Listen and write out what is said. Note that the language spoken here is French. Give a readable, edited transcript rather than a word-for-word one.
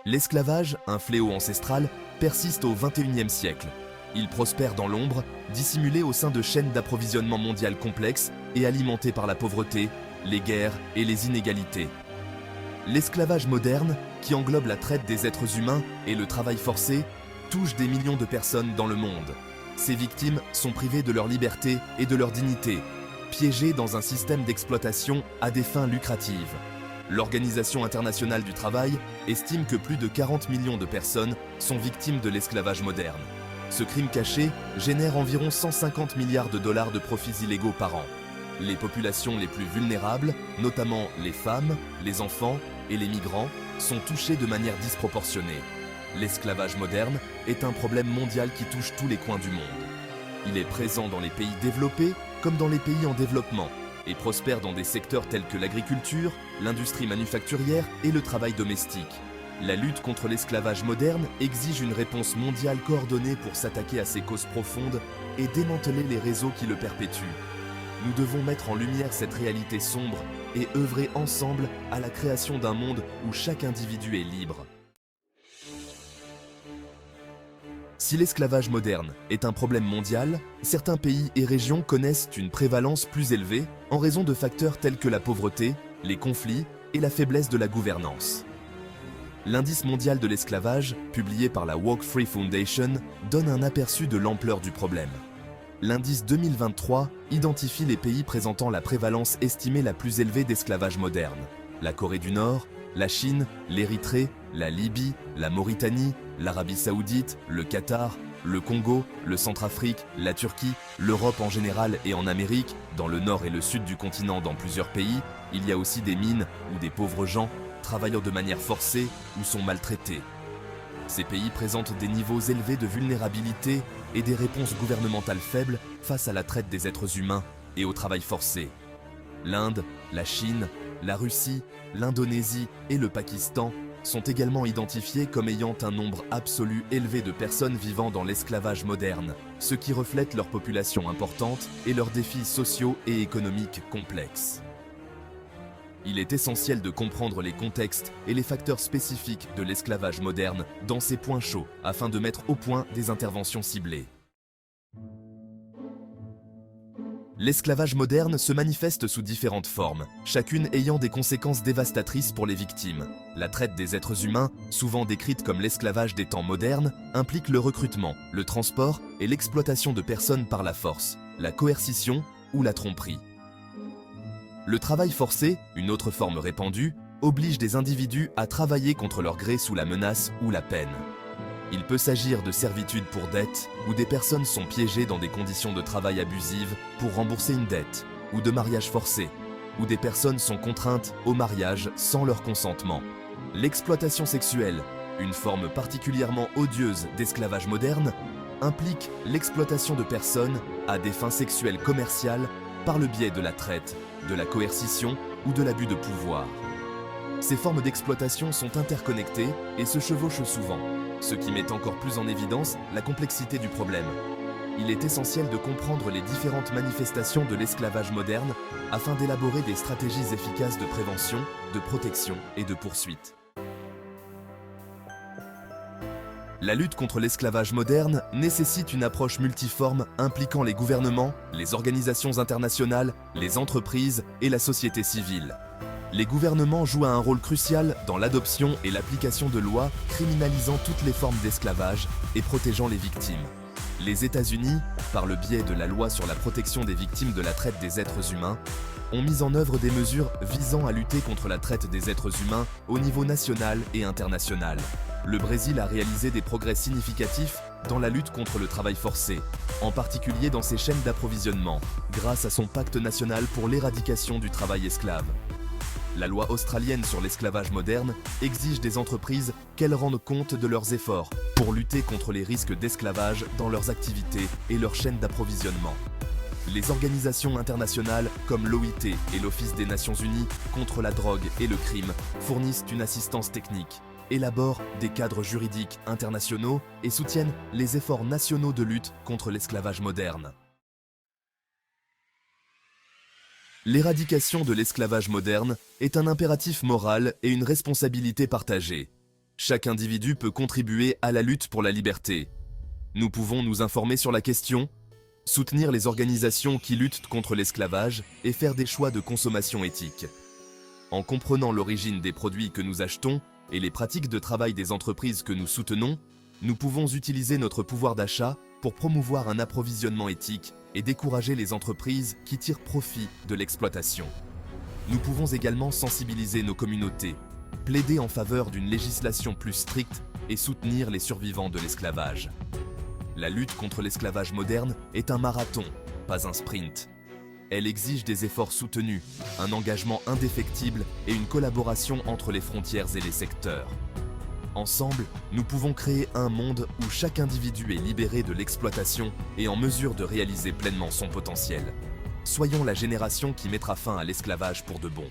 L'esclavage, un fléau ancestral, persiste au XXIe siècle. Il prospère dans l'ombre, dissimulé au sein de chaînes d'approvisionnement mondiales complexes et alimenté par la pauvreté, les guerres et les inégalités. L'esclavage moderne, qui englobe la traite des êtres humains et le travail forcé, touche des millions de personnes dans le monde. Ces victimes sont privées de leur liberté et de leur dignité, piégées dans un système d'exploitation à des fins lucratives. L'Organisation internationale du travail estime que plus de 40 millions de personnes sont victimes de l'esclavage moderne. Ce crime caché génère environ 150 milliards de dollars de profits illégaux par an. Les populations les plus vulnérables, notamment les femmes, les enfants et les migrants, sont touchées de manière disproportionnée. L'esclavage moderne est un problème mondial qui touche tous les coins du monde. Il est présent dans les pays développés comme dans les pays en développement et prospère dans des secteurs tels que l'agriculture, l'industrie manufacturière et le travail domestique. La lutte contre l'esclavage moderne exige une réponse mondiale coordonnée pour s'attaquer à ses causes profondes et démanteler les réseaux qui le perpétuent. Nous devons mettre en lumière cette réalité sombre et œuvrer ensemble à la création d'un monde où chaque individu est libre. Si l'esclavage moderne est un problème mondial, certains pays et régions connaissent une prévalence plus élevée en raison de facteurs tels que la pauvreté, les conflits et la faiblesse de la gouvernance. L'indice mondial de l'esclavage, publié par la Walk Free Foundation, donne un aperçu de l'ampleur du problème. L'indice 2023 identifie les pays présentant la prévalence estimée la plus élevée d'esclavage moderne. La Corée du Nord, la Chine, l'Érythrée, la Libye, la Mauritanie, l'Arabie Saoudite, le Qatar, le Congo, le Centrafrique, la Turquie, l'Europe en général et en Amérique, dans le nord et le sud du continent dans plusieurs pays, il y a aussi des mines où des pauvres gens, travaillant de manière forcée ou sont maltraités. Ces pays présentent des niveaux élevés de vulnérabilité et des réponses gouvernementales faibles face à la traite des êtres humains et au travail forcé. L'Inde, la Chine, la Russie, l'Indonésie et le Pakistan sont également identifiés comme ayant un nombre absolu élevé de personnes vivant dans l'esclavage moderne, ce qui reflète leur population importante et leurs défis sociaux et économiques complexes. Il est essentiel de comprendre les contextes et les facteurs spécifiques de l'esclavage moderne dans ces points chauds afin de mettre au point des interventions ciblées. L'esclavage moderne se manifeste sous différentes formes, chacune ayant des conséquences dévastatrices pour les victimes. La traite des êtres humains, souvent décrite comme l'esclavage des temps modernes, implique le recrutement, le transport et l'exploitation de personnes par la force, la coercition ou la tromperie. Le travail forcé, une autre forme répandue, oblige des individus à travailler contre leur gré sous la menace ou la peine. Il peut s'agir de servitude pour dette, où des personnes sont piégées dans des conditions de travail abusives pour rembourser une dette, ou de mariage forcé, où des personnes sont contraintes au mariage sans leur consentement. L'exploitation sexuelle, une forme particulièrement odieuse d'esclavage moderne, implique l'exploitation de personnes à des fins sexuelles commerciales par le biais de la traite, de la coercition ou de l'abus de pouvoir. Ces formes d'exploitation sont interconnectées et se chevauchent souvent, ce qui met encore plus en évidence la complexité du problème. Il est essentiel de comprendre les différentes manifestations de l'esclavage moderne afin d'élaborer des stratégies efficaces de prévention, de protection et de poursuite. La lutte contre l'esclavage moderne nécessite une approche multiforme impliquant les gouvernements, les organisations internationales, les entreprises et la société civile. Les gouvernements jouent un rôle crucial dans l'adoption et l'application de lois criminalisant toutes les formes d'esclavage et protégeant les victimes. Les États-Unis, par le biais de la loi sur la protection des victimes de la traite des êtres humains, ont mis en œuvre des mesures visant à lutter contre la traite des êtres humains au niveau national et international. Le Brésil a réalisé des progrès significatifs dans la lutte contre le travail forcé, en particulier dans ses chaînes d'approvisionnement, grâce à son pacte national pour l'éradication du travail esclave. La loi australienne sur l'esclavage moderne exige des entreprises qu'elles rendent compte de leurs efforts pour lutter contre les risques d'esclavage dans leurs activités et leurs chaînes d'approvisionnement. Les organisations internationales comme l'OIT et l'Office des Nations Unies contre la drogue et le crime fournissent une assistance technique, élaborent des cadres juridiques internationaux et soutiennent les efforts nationaux de lutte contre l'esclavage moderne. L'éradication de l'esclavage moderne est un impératif moral et une responsabilité partagée. Chaque individu peut contribuer à la lutte pour la liberté. Nous pouvons nous informer sur la question, soutenir les organisations qui luttent contre l'esclavage et faire des choix de consommation éthique. En comprenant l'origine des produits que nous achetons et les pratiques de travail des entreprises que nous soutenons, nous pouvons utiliser notre pouvoir d'achat pour promouvoir un approvisionnement éthique et décourager les entreprises qui tirent profit de l'exploitation. Nous pouvons également sensibiliser nos communautés, plaider en faveur d'une législation plus stricte et soutenir les survivants de l'esclavage. La lutte contre l'esclavage moderne est un marathon, pas un sprint. Elle exige des efforts soutenus, un engagement indéfectible et une collaboration entre les frontières et les secteurs. Ensemble, nous pouvons créer un monde où chaque individu est libéré de l'exploitation et en mesure de réaliser pleinement son potentiel. Soyons la génération qui mettra fin à l'esclavage pour de bon.